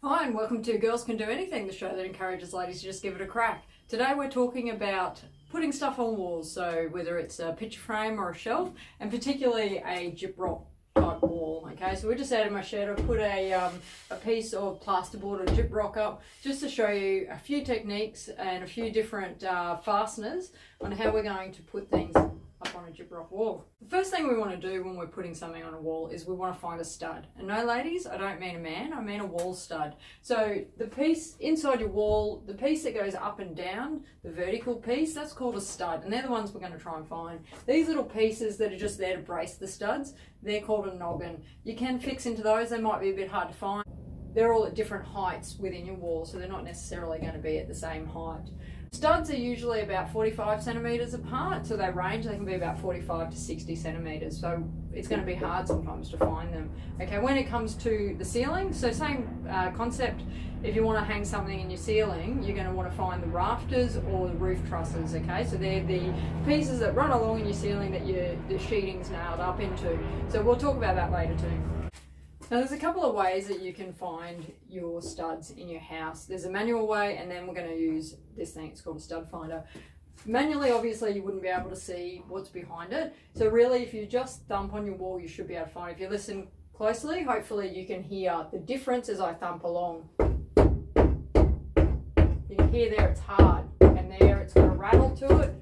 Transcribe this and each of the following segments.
Hi and welcome to Girls Can Do Anything, the show that encourages ladies to just give it a crack. Today we're talking about putting stuff on walls, so whether it's a picture frame or a shelf, and particularly a gyprock type wall. Okay, so we're just out of my shed. I put a piece of plasterboard or gyprock up just to show you a few techniques and a few different fasteners on how we're going to put things up on a gyprock wall. The first thing we want to do when we're putting something on a wall is we want to find a stud. And no ladies, I don't mean a man, I mean a wall stud. So the piece inside your wall, the piece that goes up and down, the vertical piece, that's called a stud. And they're the ones we're going to try and find. These little pieces that are just there to brace the studs, they're called a noggin. You can fix into those, they might be a bit hard to find. They're all at different heights within your wall, so they're not necessarily going to be at the same height. Studs are usually about 45 centimetres apart, so they range. They can be about 45 to 60 centimetres, so it's going to be hard sometimes to find them. Okay, when it comes to the ceiling, so same concept. If you want to hang something in your ceiling, you're going to want to find the rafters or the roof trusses. Okay, so they're the pieces that run along in your ceiling that the sheeting's nailed up into. So we'll talk about that later too. Now there's a couple of ways that you can find your studs in your house. There's a manual way, and then we're going to use this thing, it's called a stud finder. Manually, obviously, you wouldn't be able to see what's behind it. So really, if you just thump on your wall, you should be able to find it. If you listen closely, hopefully you can hear the difference as I thump along. You can hear there it's hard, and there it's got a rattle to it,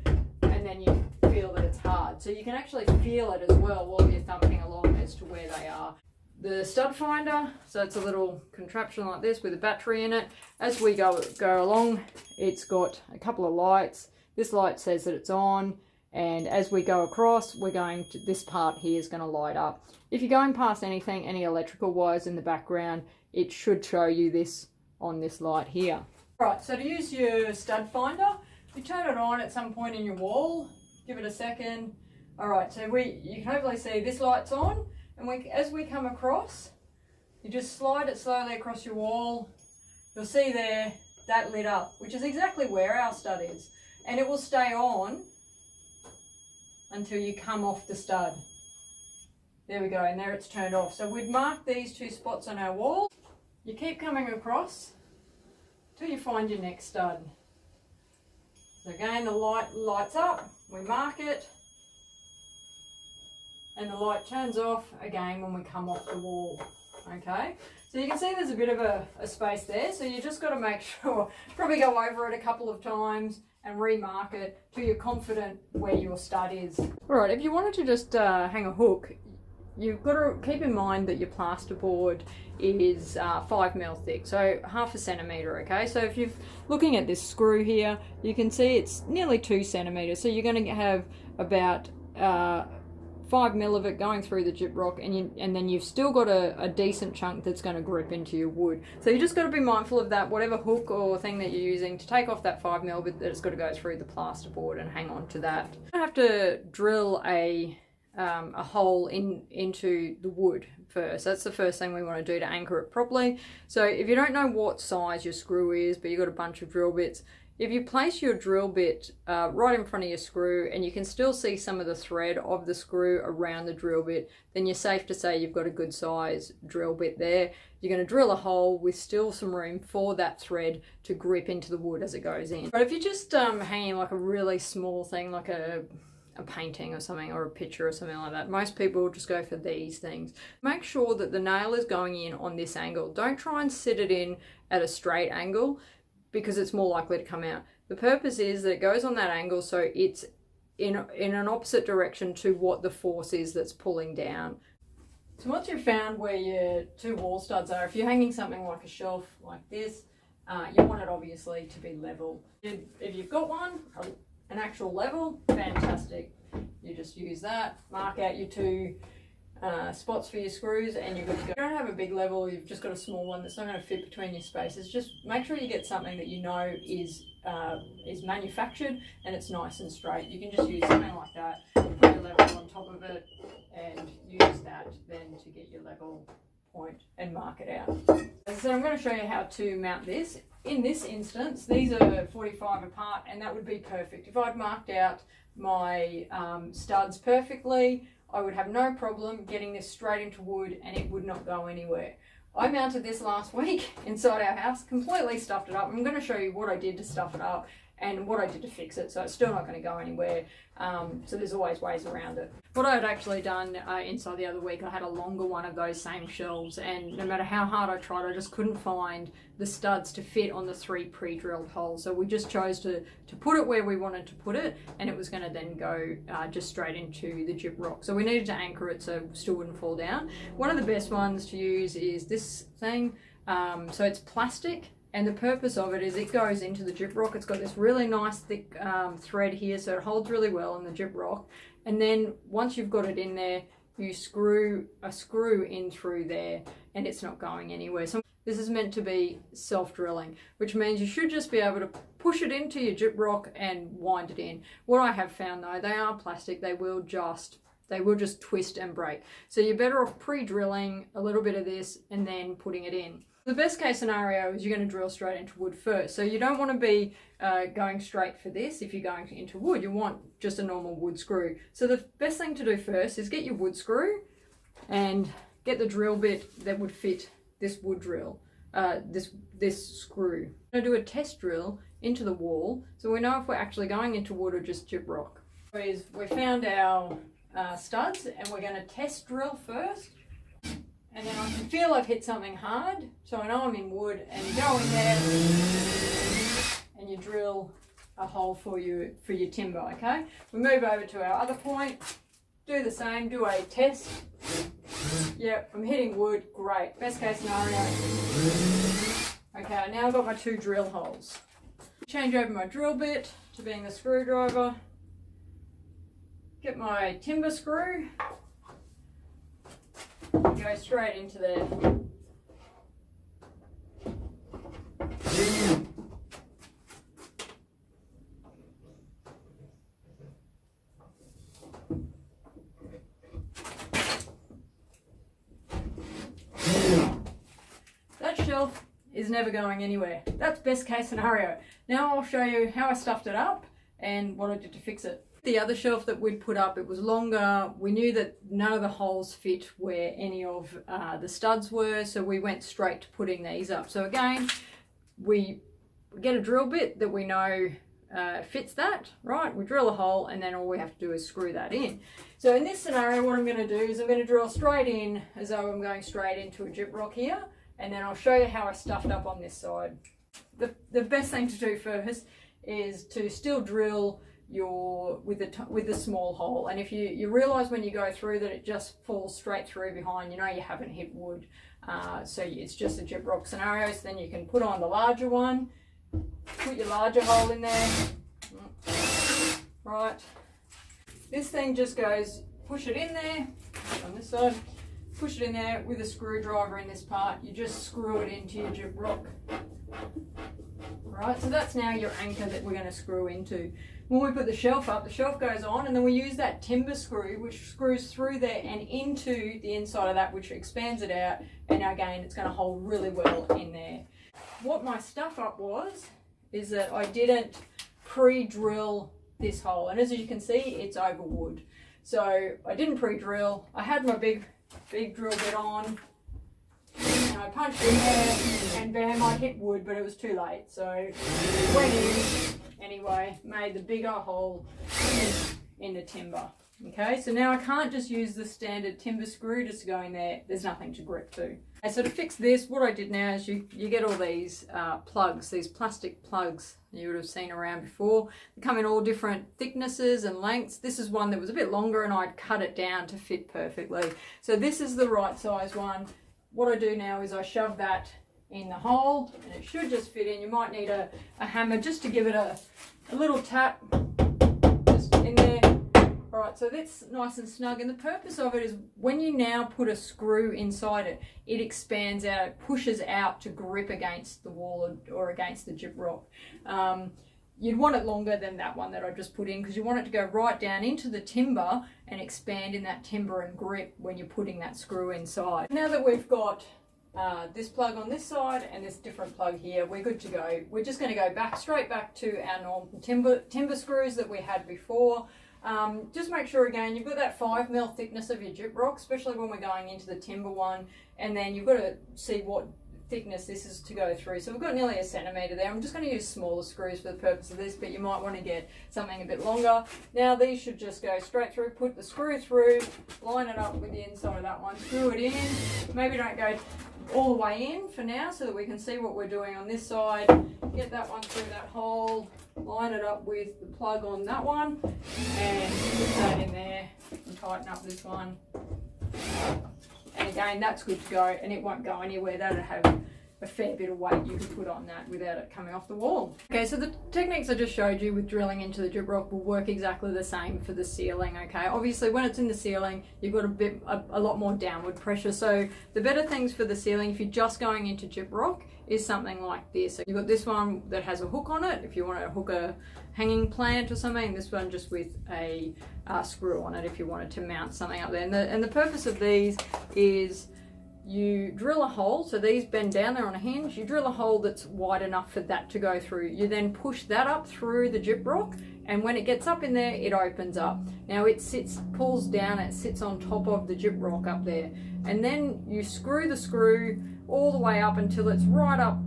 and then you feel that it's hard. So you can actually feel it as well while you're thumping along as to where they are. The stud finder, so it's a little contraption like this with a battery in it. As we go along, it's got a couple of lights. This light says that it's on, and as we go across, this part here is going to light up. If you're going past anything, any electrical wires in the background, it should show you this on this light here. Right, so to use your stud finder, you turn it on at some point in your wall, give it a second. All right, so you can hopefully see this light's on. And as we come across, you just slide it slowly across your wall. You'll see there, that lit up, which is exactly where our stud is. And it will stay on until you come off the stud. There we go, and there it's turned off. So we'd mark these two spots on our wall. You keep coming across till you find your next stud. So again, the light lights up, we mark it, and the light turns off again when we come off the wall. Okay, so you can see there's a bit of a space there, so you just got to make sure, probably go over it a couple of times and remark it till you're confident where your stud is. All right, if you wanted to just hang a hook, you've got to keep in mind that your plasterboard is 5mm thick, so half a centimetre. Okay, so if you're looking at this screw here, you can see it's nearly 2 centimetres, so you're going to have about 5mm of it going through the gyprock, and then you've still got a decent chunk that's going to grip into your wood. So you just got to be mindful of that, whatever hook or thing that you're using, to take off that 5mm, but it's got to go through the plasterboard and hang on to that. You have to drill a hole into the wood first. That's the first thing we want to do to anchor it properly. So if you don't know what size your screw is, but you've got a bunch of drill bits, if you place your drill bit right in front of your screw and you can still see some of the thread of the screw around the drill bit, then you're safe to say you've got a good size drill bit there. You're going to drill a hole with still some room for that thread to grip into the wood as it goes in. But if you're just hanging like a really small thing, like a painting or something, or a picture or something like that, most people just go for these things. Make sure that the nail is going in on this angle. Don't try and sit it in at a straight angle, because it's more likely to come out. The purpose is that it goes on that angle so it's in an opposite direction to what the force is that's pulling down. So once you've found where your two wall studs are, if you're hanging something like a shelf like this, you want it obviously to be level. If you've got one, an actual level, fantastic. You just use that, mark out your two spots for your screws, and you're good to go. If you don't have a big level, you've just got a small one that's not going to fit between your spaces. Just make sure you get something that you know is manufactured and it's nice and straight. You can just use something like that, put your level on top of it, and use that then to get your level point and mark it out. So I'm going to show you how to mount this. In this instance, these are 45 apart, and that would be perfect. If I'd marked out my studs perfectly, I would have no problem getting this straight into wood and it would not go anywhere. I mounted this last week inside our house, completely stuffed it up. I'm going to show you what I did to stuff it up and what I did to fix it, so it's still not going to go anywhere. So there's always ways around it. What I had actually done inside the other week, I had a longer one of those same shelves, and no matter how hard I tried, I just couldn't find the studs to fit on the 3 pre-drilled holes. So we just chose to put it where we wanted to put it, and it was going to then go just straight into the gyprock. So we needed to anchor it so it still wouldn't fall down. One of the best ones to use is this thing. So it's plastic. And the purpose of it is it goes into the gyprock. It's got this really nice thick thread here, so it holds really well in the gyprock. And then once you've got it in there, you screw a screw in through there, and it's not going anywhere. So this is meant to be self-drilling, which means you should just be able to push it into your gyprock and wind it in. What I have found though, they are plastic. They will just twist and break. So you're better off pre-drilling a little bit of this and then putting it in. The best case scenario is you're going to drill straight into wood first. So you don't want to be going straight for this if you're going into wood. You want just a normal wood screw. So the best thing to do first is get your wood screw and get the drill bit that would fit this wood drill, this screw. I'm going to do a test drill into the wall so we know if we're actually going into wood or just gyprock. We found our studs, and we're going to test drill first. And then I can feel I've hit something hard, so I know I'm in wood, and you go in there and you drill a hole for your timber, okay? We move over to our other point, do the same, do a test. Yep, I'm hitting wood, great. Best case scenario. Okay, now I've got my 2 drill holes. Change over my drill bit to being the screwdriver. Get my timber screw. Go straight into there. That shelf is never going anywhere. That's best case scenario. Now I'll show you how I stuffed it up and what I did to fix it. The other shelf that we'd put up, it was longer. We knew that none of the holes fit where any of the studs were, so we went straight to putting these up. So again, we get a drill bit that we know fits that, right? We drill a hole, and then all we have to do is screw that in. So in this scenario, what I'm going to do is I'm going to drill straight in as though I'm going straight into a gyprock here, and then I'll show you how I stuffed up on this side. The best thing to do first is to still drill with the small hole, and if you realize when you go through that it just falls straight through behind, you know you haven't hit wood, so it's just a gyprock scenario. So then you can put on the larger one, put your larger hole in there, right? This thing just goes, push it in there on this side, push it in there with a screwdriver in this part. You just screw it into your gyprock. Right, so that's now your anchor that we're going to screw into. When we put the shelf up, the shelf goes on, and then we use that timber screw, which screws through there and into the inside of that, which expands it out, and again, it's going to hold really well in there. What my stuff up is that I didn't pre-drill this hole, and as you can see, it's over wood. So I didn't pre-drill. I had my big drill bit on, and I punched in there, and bam, I hit wood, but it was too late. So went in anyway, made the bigger hole in the timber. Okay, so now I can't just use the standard timber screw just to go in there. There's nothing to grip to. And so to fix this, what I did now is you get all these plugs, these plastic plugs you would have seen around before. They come in all different thicknesses and lengths. This is one that was a bit longer, and I'd cut it down to fit perfectly. So this is the right size one. What I do now is I shove that in the hole, and it should just fit in. You might need a hammer just to give it a little tap just in there. All right, so that's nice and snug, and the purpose of it is when you now put a screw inside it, it expands out, it pushes out to grip against the wall or against the gyprock. You'd want it longer than that one that I just put in, because you want it to go right down into the timber and expand in that timber and grip when you're putting that screw inside. Now that we've got this plug on this side and this different plug here, we're good to go. We're just going to go straight back to our normal timber screws that we had before. Just make sure again you've got that 5mm thickness of your gyprock, especially when we're going into the timber one, and then you've got to see what thickness this is to go through. So we've got nearly 1 centimetre there. I'm just going to use smaller screws for the purpose of this, but you might want to get something a bit longer. Now these should just go straight through. Put the screw through, line it up with the inside of that one, screw it in. Maybe don't go all the way in for now so that we can see what we're doing on this side. Get that one through that hole, line it up with the plug on that one, and put that in there and tighten up this one. And again, that's good to go, and it won't go anywhere. That'll have a fair bit of weight you can put on that without it coming off the wall. Okay, so the techniques I just showed you with drilling into the gyprock will work exactly the same for the ceiling, okay? Obviously, when it's in the ceiling, you've got a lot more downward pressure. So the better things for the ceiling, if you're just going into gyprock, is something like this. So you've got this one that has a hook on it, if you want to hook a hanging plant or something, this one just with a screw on it if you wanted to mount something up there. And the purpose of these is you drill a hole, so these bend down there on a hinge, you drill a hole that's wide enough for that to go through. You then push that up through the gyprock, and when it gets up in there, it opens up. Now it pulls down, it sits on top of the gyprock up there. And then you screw the screw all the way up until it's right up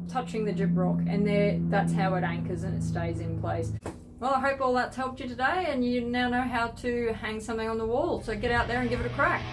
touching the gyprock, and that's how it anchors and it stays in place. Well, I hope all that's helped you today, and you now know how to hang something on the wall. So get out there and give it a crack.